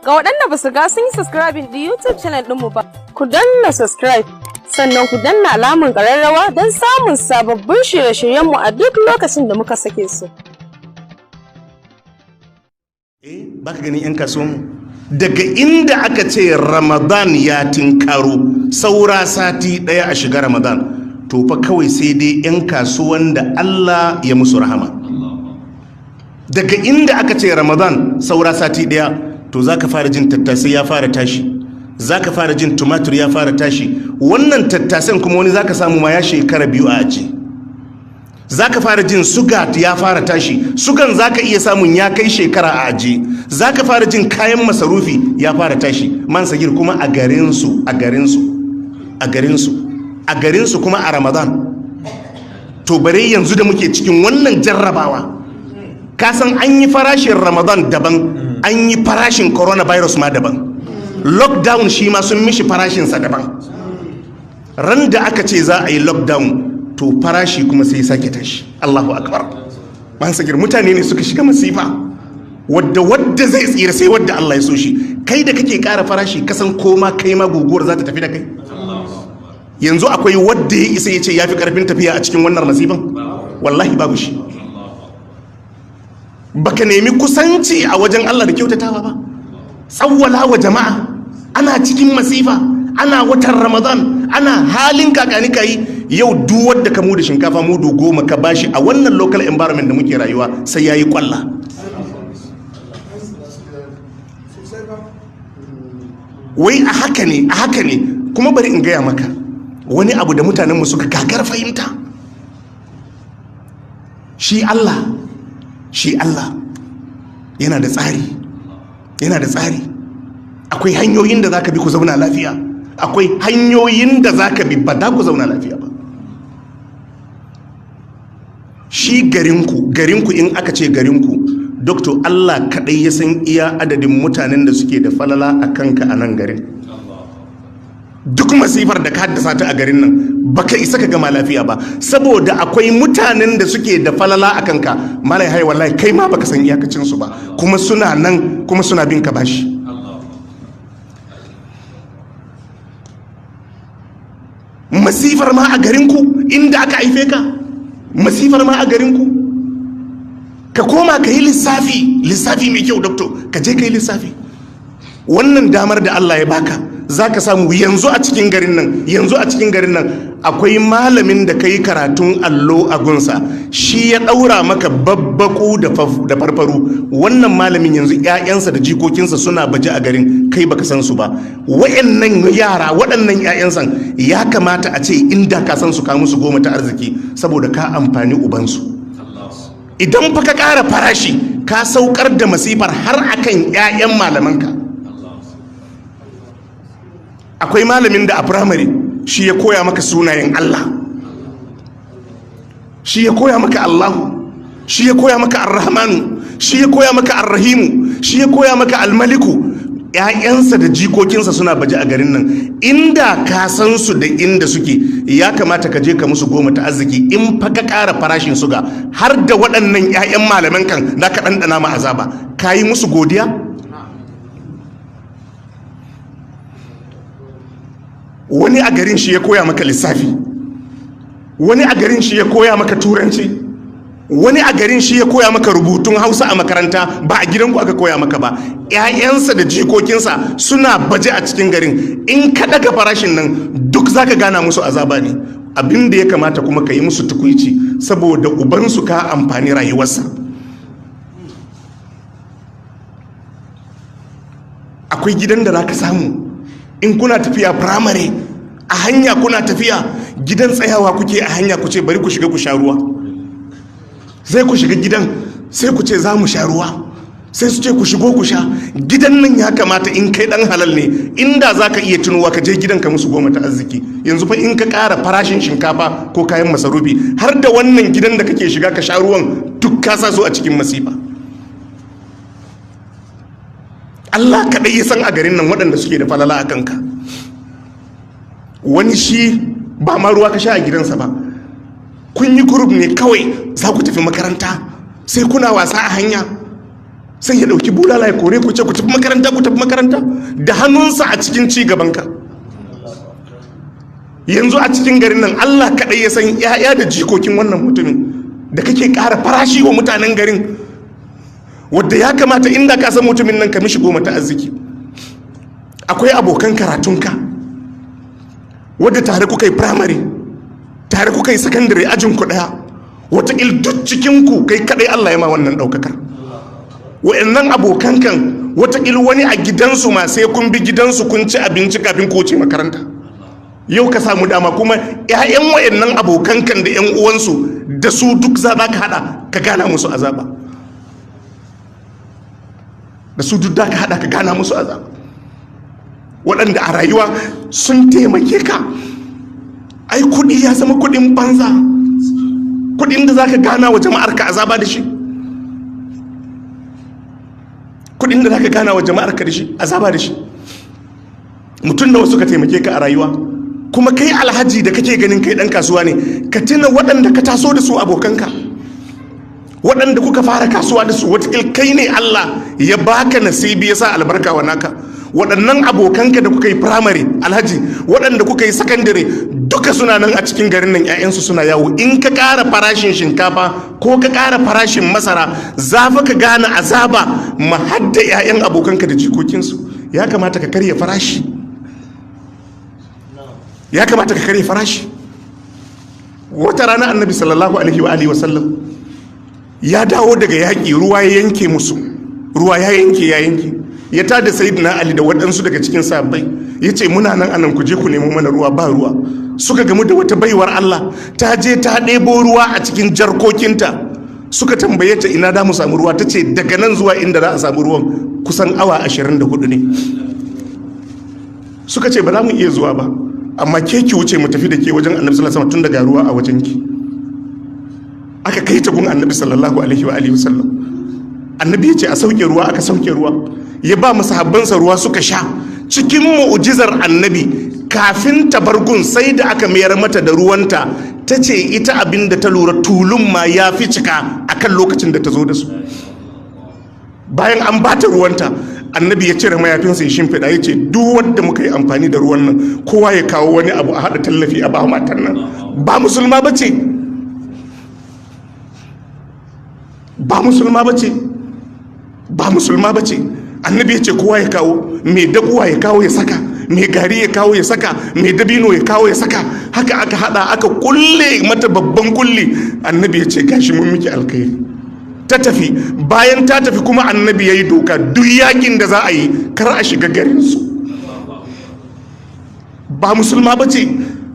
Ga waɗanda ba su ga sun yi subscribing da YouTube channel ɗinmu ba, ku danna subscribe, sannan ku danna alamun ƙararrawa don samun sababbin shirye-shiryenmu a duk lokacin da muka sake su. Baka ganin 'yan kasuwanmu? Daga inda aka ce Ramadan ya tinkaro, saura sati ɗaya a shiga Ramadan, to fa kawai sai dai 'yan kasuwan da Allah ya musu rahama. Daga inda aka ce Ramadan saura sati ɗaya, to za ka fara jin tattasai ya fara tashi, za ka fara jin tumatur ya fara tashi. Wannan tattasan kuma wani za ka samu ma ya shekara 2 a aji. Za ka fara jin suga ya fara tashi, sugan za ka iya samun ya kai shekara a aji. Za ka fara jin kayan masarufi ya fara tashi. Man sagir kuma a garinsu kuma a Ramadan. To bare yanzu da muke cikin wannan jarrabawa, ka san an yi farashin Ramadan daban, an yi farashin coronavirus ma daban, lockdown shi ma sun mishi farashinsa daban. Ran da aka ce za a yi lockdown, to farashi kuma sai sake tashi. Allahu akbar. Man sagir mutane ne suka shiga masifa, wadda zai tsira sai wadda Allah ya so shi. Kai da kake ƙara farashi kasan koma kai ma guguwar za ta tafi da kai. Yanzu akwai wadda ya isa ya ce ya fi ƙarfin tafiya a cikin wannan masifan? Wallahi babu shi. Baka nemi kusanci a wajen Allah da kyautatawa ba. Tsawwala wa jama'a, ana cikin masifa, ana watan Ramadan, ana halin kakani kai. Yau duk wadda ka mudu shinkafa mudu 10 ka bashi a wannan local environment da muke rayuwa sai yayi kwalla. Wai a haka ne kuma bari in gaya maka wani abu da mutanenmu suka gagar fahimta. Shi Allah yana da tsari, akwai hanyoyin da zaka bi ku zauna lafiya, akwai hanyoyin da zaka bi ba da ku zauna lafiya ba. Shi garinku in aka ce garinku, Dr. Allah kaɗai ya san iya adadin mutanen da suke da falala a kanka a nan garin. Duk masifar da ka haddasa ta a garin nan baka isa ka gama lafiya ba, saboda akwai mutanen da suke da falala a kanka. Malai hai wallahi kai ma baka san iyakacinsu ba, kuma suna nan kuma suna bin ka bashi. Masifar ma a garinku inda aka haife ka, masifar ma a garinku. Ka koma ka yi lissafi mai kyau. Doctor, ka je ka yi lissafi. Wannan damar da Allah ya baka za ka samu yanzu a cikin garin nan akwai malamin da ka yi karatun allo a gunsa, shi ya ɗaura maka babbaku da farfaru. Wannan malamin yanzu 'ya'yansa da jikokinsa suna baje a garin, kai baka san su ba. Waɗannan 'ya'yansa ya kamata a ce inda ka san su ka musu 10 ta arziki, saboda ka amfani ubansu. Idan fa ka ƙara farashi ka saukar da masifar har akan 'ya'yan malamanka. Akwai malamin da a firamare shi ya koya maka sunayen Allah, shi ya koya maka Allahu, shi ya koya maka Ar-Rahmanu, shi ya koya maka Ar-Rahimu, shi ya koya maka Al-Maliku. 'Ya'yansa da jikokinsa suna baje a garin nan. Inda ka san su da inda suke, ya kamata ka je ka musu 10 ta arziki. In fa ka ƙara farashin suga, har da waɗannan 'ya'yan malaman kan da ka ɗanɗana ma azaba, ka yi musu godiya? Wani a garin shi ya koya maka lissafi, wani a garin shi ya koya maka turanci, wani a garin shi ya koya maka rubutun Hausa a makaranta, ba a gidanku aka koya maka ba. 'Ya'yansa da jikokinsa suna baje a cikin garin. In ka daga farashin nan duk zaka gana musu azaba ne. Abin da ya kamata kuma ka yi musu tukuici, saboda ubansu ka amfani rayuwarsa. Akwai gidan da zaka samu in kuna tafiya firamare a hanya, kuna tafiya gidan tsayawa kuke a hanya, ku ce bari ku shiga ku sha ruwa. Sai ku shiga gidan sai ku ce za mu sha ruwa, sai su ce ku shigo ku sha. Gidan nan ya kamata in kai dan halal ne, inda za ka iya tunowa ka je gidan ka musu 10 ta arziki. Yanzu fa in ka ƙara farashin shinkafa ko kayan masarufi, har da wannan gidan da kake shiga ka sha ruwan duk ka sa su a cikin masifa. Allah kaɗai ya san a garin nan waɗanda suke da falala a kanka. Wani shi ba ma ruwa ka sha a gidansa ba, kun yi group ne kawai za ku tafi makaranta, sai kuna wasa a hanya. sai ya dauki bulala ya kore ku ce ku tafi makaranta da hannunsa a cikin ci gabanka. Yanzu a cikin garin nan Allah kaɗai ya san 'ya'ya da jikokin wannan mutumin da kake ƙara farashi wa mutanen garin, wadda ya kamata inda ka san mutumin nan ka mishi goma ta arziki. Akwai abokan karatunka wadda tare kuka yi primary, tare kuka yi secondary, ajin ku ɗaya, wataƙil duk cikinku kai kaɗai Allah ya ma wannan ɗaukakar. Wa'annan abokan kan wataƙil wani a gidansu ma sai kun bi gidansu kun ci abinci kafin ku wuce makaranta. Yau ka samu dama kuma 'ya'yan wa'annan abokan kan da 'yan uwansu da su duk za ka haɗa ka gana musu azaba, da su duk da ka haɗa ka gana musu azaba. Waɗanda a rayuwa sun taimake ka. Ai kuɗi ya zama kuɗin banza, kuɗin da za ka gana wa jama'ar ka azaba da shi, kuɗin da za ka gana wa jama'ar ka da shi azaba da shi. Mutum da wasu ka taimake ka a rayuwa, kuma kai alhaji da kake ganin kai ɗan kasuwa ne, ka tuna waɗanda ka taso da su abokanka, waɗanda kuka fara kasuwa da su, wataƙil kai ne Allah ya baka nasibi ya sa albarka wa naka. Waɗannan abokanka da kuka yi firamare alhaji, waɗanda kuka yi sakandare, duka suna nan a cikin garin nan, 'ya'yansu suna yawo. In ka ƙara farashin shinkafa ko ka ƙara farashin masara, za fa ka gane azaba ma hadda 'ya'yan abokanka da jikokinsu. Ya kamata ka karya farashi, ya kamata ka karya farashi. Wata rana annabi sallallahu alaihi wa alihi wasallam ya dawo daga yaƙi, ruwa ya yanke musu, ruwa ya yanke ya tada sayyidina Ali da waɗansu daga cikin sahabbai, ya ce muna nan anan ku je ku nemo mana ruwa, ba ruwa. Suka gamu da wata baiwar Allah ta je ta ɗebo ruwa a cikin jarkokinta, suka tambaye ta ina da mu samu ruwa, ta ce daga nan zuwa inda za a samu ruwan kusan awa 24 ne. Suka ce ba za mu iya zuwa ba, amma ke ki wuce mu tafi da ke wajen annabi sallallahu alaihi wasallam tun daga ruwa a wajen ki. Aka kai ta gun annabi sallallahu alaihi wa alihi wasallam. Annabi ya ce a sauke ruwa, aka sauke ruwa, ya ba masahabbansa ruwa suka sha. Cikin mu'jizar annabi, kafin tabargun sai da aka mayar mata da ruwanta, ta ce ita abin da ta lura tulun ma ya fi cika akan lokacin da ta zo da su. Bayan an bata ruwanta, annabi ya cire mayafinsa ya shimfiɗa, ya ce duk wanda muka yi amfani da ruwan nan kowa ya kawo wani abu a haɗa tallafi a ba matan nan. Ba musulma ba ce, ba musulma ba ce, ba musulma ba ce. Annabi ya ce kowa ya kawo, mai dakuwa ya kawo ya saka, mai gari ya kawo ya saka, mai dabino ya kawo ya saka. Haka aka hada aka kulle mata babban kulli. Annabi ya ce gashi mun miki alkhairi. Ta tafi, bayan ta tafi kuma annabi ya yi doka duk yakin da za a yi kar a shiga garinsu. Ba musulma ba ce,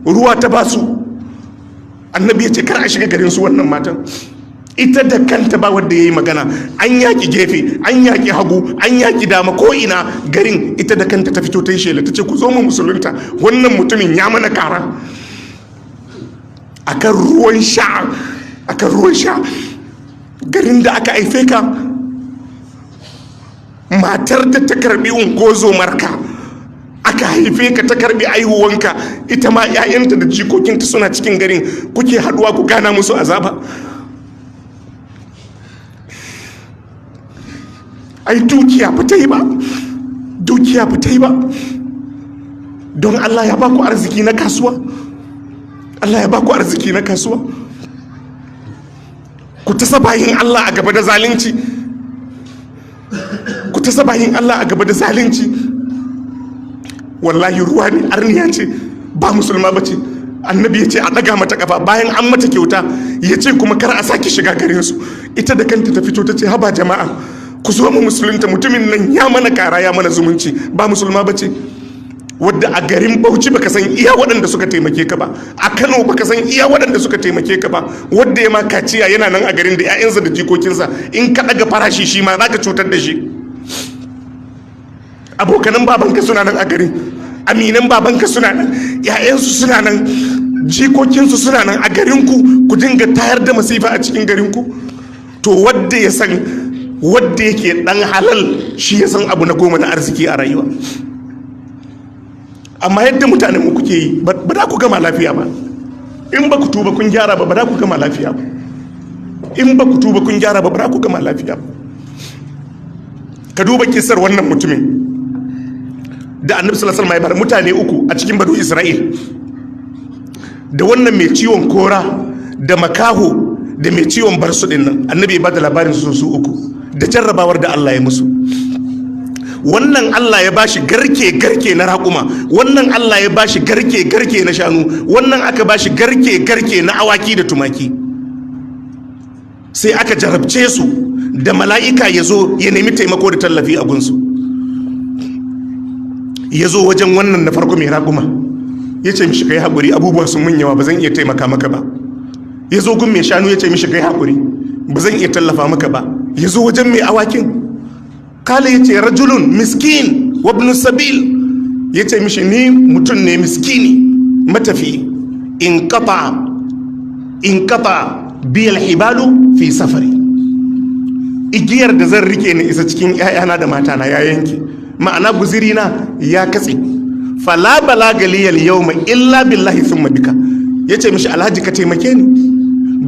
ruwa ta ba su. Annabi ya ce kar a shiga garinsu wannan matan. Ita da kanta ba wadda ya yi magana, an yaki gefe, an yaki hagu, an yaki dama, ko ina garin ita da kanta ta fito ta yi shela, ta ce ku zo mu musulunta, wannan mutumin ya mana kara akan ruwan sha, akan ruwan sha. Garin da aka haife ka, matar da ta karbi ungozo marka, aka haife ka ta karbi aihuwanka, ita ma 'ya'yanta da jikokinta suna cikin garin, kuke haduwa ku gana musu azaba. Ai dukiya ba ta yi ba, dukiya ba ta yi ba. Don Allah ya baku arziki na kasuwa, Allah ya baku arziki na kasuwa. Ku ta sabayin Allah a gaba da zalunci, ku ta sabayin Allah a gaba da zalunci. Wallahi ruwa ne, arniya ce, ba musulma ba ce. Annabi ya ce a daga mata kafa, bayan an mata kyauta ya ce kuma kar a sake shiga garinsu. Ita da kanta ta fito ta ce haba jama'a ku zo mu musulunta, mutumin nan ya mana kara ya mana zumunci. Ba musulma ba ce. Wadda a garin Bauchi baka san iya waɗanda suka taimake ka ba, a Kano baka san iya waɗanda suka taimake ka ba. Wadda ya ma kaciya yana nan a garin da 'ya'yansa da jikokinsa, in ka ɗaga farashi shi ma za ka cutar da shi. Abokanan babanka suna nan a garin, aminan babanka suna nan, 'ya'yansu suna nan, jikokinsu suna nan a garinku. Ku dinga tayar da masifa a cikin garinku. To wadda ya san, wadda yake dan halal shi ya san abu na goma na arziki a rayuwa. Amma yadda mutanen mu kuke yi, ba da ku gama lafiya ba. In ba ku tuba kun gyara ba, ba da ku gama lafiya ba. In ba ku tuba kun gyara ba, ba da ku gama lafiya ba. ka duba kisar wannan mutumin da annabi sallallahu alaihi wasallam ya bar mutane uku a cikin banu Isra'il, da wannan mai ciwon kora da makaho da mai ciwon barsu din nan, annabi ya bada labarin su uku da jarrabawar da Allah ya musu. Wannan Allah ya bashi garke na raƙuma, wannan Allah ya bashi garke na shanu, wannan aka bashi garke na awaki da tumaki. Sai aka jarabce su da mala'ika ya zo ya nemi taimako da tallafi a gunsu. Ya zo wajen wannan na farko mai raƙuma, ya ce mishi kai haƙuri, abubuwan sun mun yawa, ba zan iya taimaka maka ba. Ya zo gun mai shanu, ya ce mishi kai haƙuri, ba zan iya tallafa maka ba. Ya zo wajen mai awakin, kala ya ce rajulun miskin wabnu sabil, ya ce mishi ni mutum ne miskini matafi, in kafa biyal hibalu fi safari, igiyar da zan rike ni isa cikin 'ya'yana da matana ya yanke, ma'ana guzirina ya katse, fala balaga liyal yawma illa billahi thumma bika. Ya ce mishi alhaji ka taimake ni,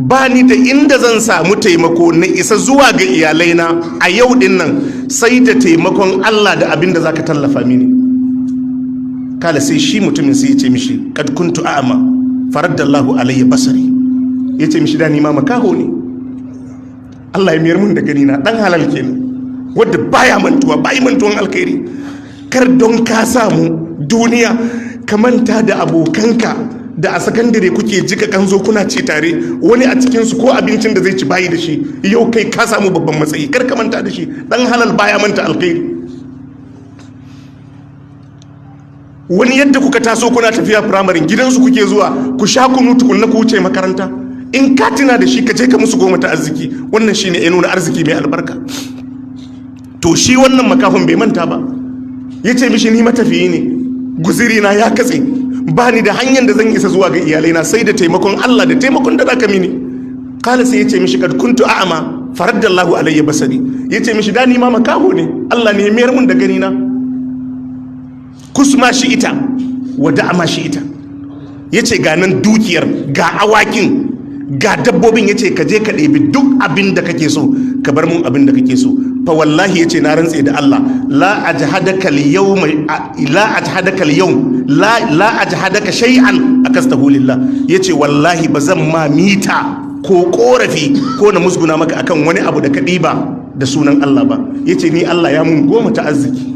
ba ni da inda zan samu taimako na isa zuwa ga iyalaina a yau din nan sai da taimakon Allah da abin da zaka tallafa mini. Kala sai shi mutumin sai ya ce mishi kad kuntu a'ma faraddallahu alayya basari, ya ce mishi da ni ma makaho ne, Allah ya miyar mun da gani na, dan halal kenan wanda baya mantuwan alkhairi. Kar don ka samu duniya ka manta da abokanka da a sakandare kuke jika kanzo kuna ci tare, wani a cikinsu ko abincin da zai ci bayi da shi, yau kai ka samu babban matsayi, kar ka manta da shi. Dan halal baya manta alkhairi. Wani yadda kuka taso kuna tafiya firamare gidansu kuke zuwa ku sha kunu tukunna ku wuce makaranta, in ka tuna da shi ka je ka musu goma ta arziki, wannan shine ya nuna arziki mai albarka. To shi wannan makafin bai manta ba, ya ce mishi ni matafiyi ne, guzirina ya katse, ba ni da hanyar da zan isa zuwa ga iyalaina sai da taimakon Allah da taimakon da zaka mini. Kala sai ya ce mishi kad kuntu a'ma faraddallahu alayya basari, ya ce mishi da ni ma makaho ne, Allah ne ya mayar mun da gani na. Kusma shi ita wa da'ama shi ita, ya ce ga nan dukiyar, ga awakin, ga dabbobin, ya ce ka je ka ɗebi duk abin da kake so, ka bar mun abin da kake so. Fa wallahi, ya ce na rantse da Allah, la ajhadaka al-yawm la ajhadaka shay'an akastahu lillah, ya ce wallahi ba zan ma mita ko korafi ko na musguna maka akan wani abu da ka ɗiba da sunan Allah ba. Ya ce ni Allah ya mun goma ta arziki,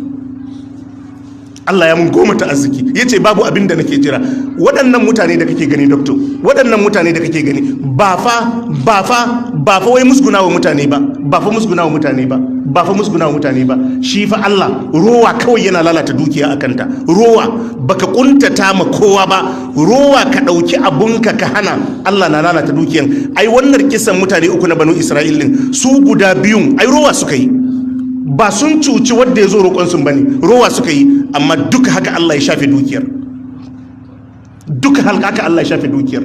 Allah ya mun goma ta arziki. Ya ce babu abin da nake jira. Waɗannan mutane da kake gani doctor, waɗannan mutane da kake gani ba fa wai musguna wa mutane ba, ba fa musguna wa mutane ba, ba fa musguna wa mutane ba. Shi fa Allah rowa kawai yana lalata dukiya a kanta. Rowa baka kuntata ma kowa ba, rowa ka ɗauki abunka ka hana, Allah na lalata dukiyan. Ai wannan kisan mutane uku na banu Isra'il din, su guda biyun ai rowa suka yi, ba sun cuci wadda ya zo roƙonsu ba ne, rowa suka yi. Amma duka haka Allah ya shafe dukiyar, duka haka Allah ya shafe dukiyar.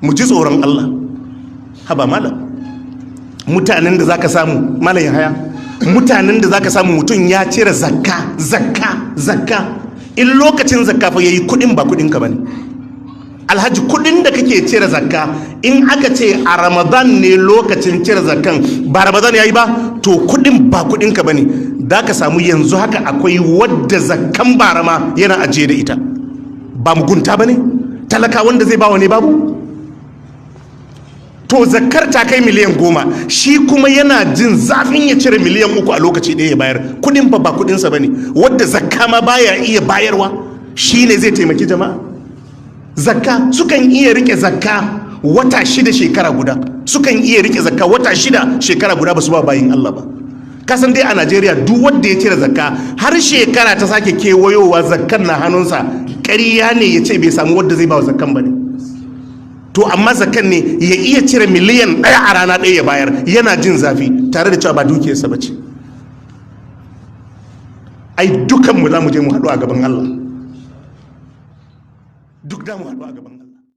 Mu ji tsoron Allah. Haba malam, mutanen da zaka samu malam ya haya, mutanen da zaka samu mutum ya cire zakka in lokacin zakka fa yayi kudin ba kudin ka bane. Alhaji, kudin da kake cire zakka in aka ce a Ramadan ne lokacin cire zakkan, ba Ramadan yayi ba, to kudin ba kudin ka bane. Da ka samu yanzu haka akwai wadda zakkan barama yana ajiye da ita, ba mugunta bane? Talaka wanda zai bawa ne babu? To zakkar ta kai miliyan 10, shi kuma yana jin zafin ya cire miliyan 3 a lokaci ɗaya ya bayar. Kudin ba kudinsa bane. Wadda zakka ma baya iya bayarwa, shi ne zai taimaki jama'a. Zakka sukan iya rike zakka wata 6 shekara guda, sukan iya rike zakka wata 6 shekara guda ba su ba bayin Allah ba. Kasan dai a Najeriya duk wanda ya cire zakka har shekara ta sake kewayowa zakkan na hannunsa, ƙarya ne ya ce bai samu wadda zai ba wa zakkan ba ne. To amma zakkan ne ya iya cire miliyan 1 a rana ɗaya ya bayar, yana jin zafi tare da cewa ba dukiyarsa ba ce. Ai dukanmu za mu je mu haɗu a gaban Allah, duk da mu haɗu a gaban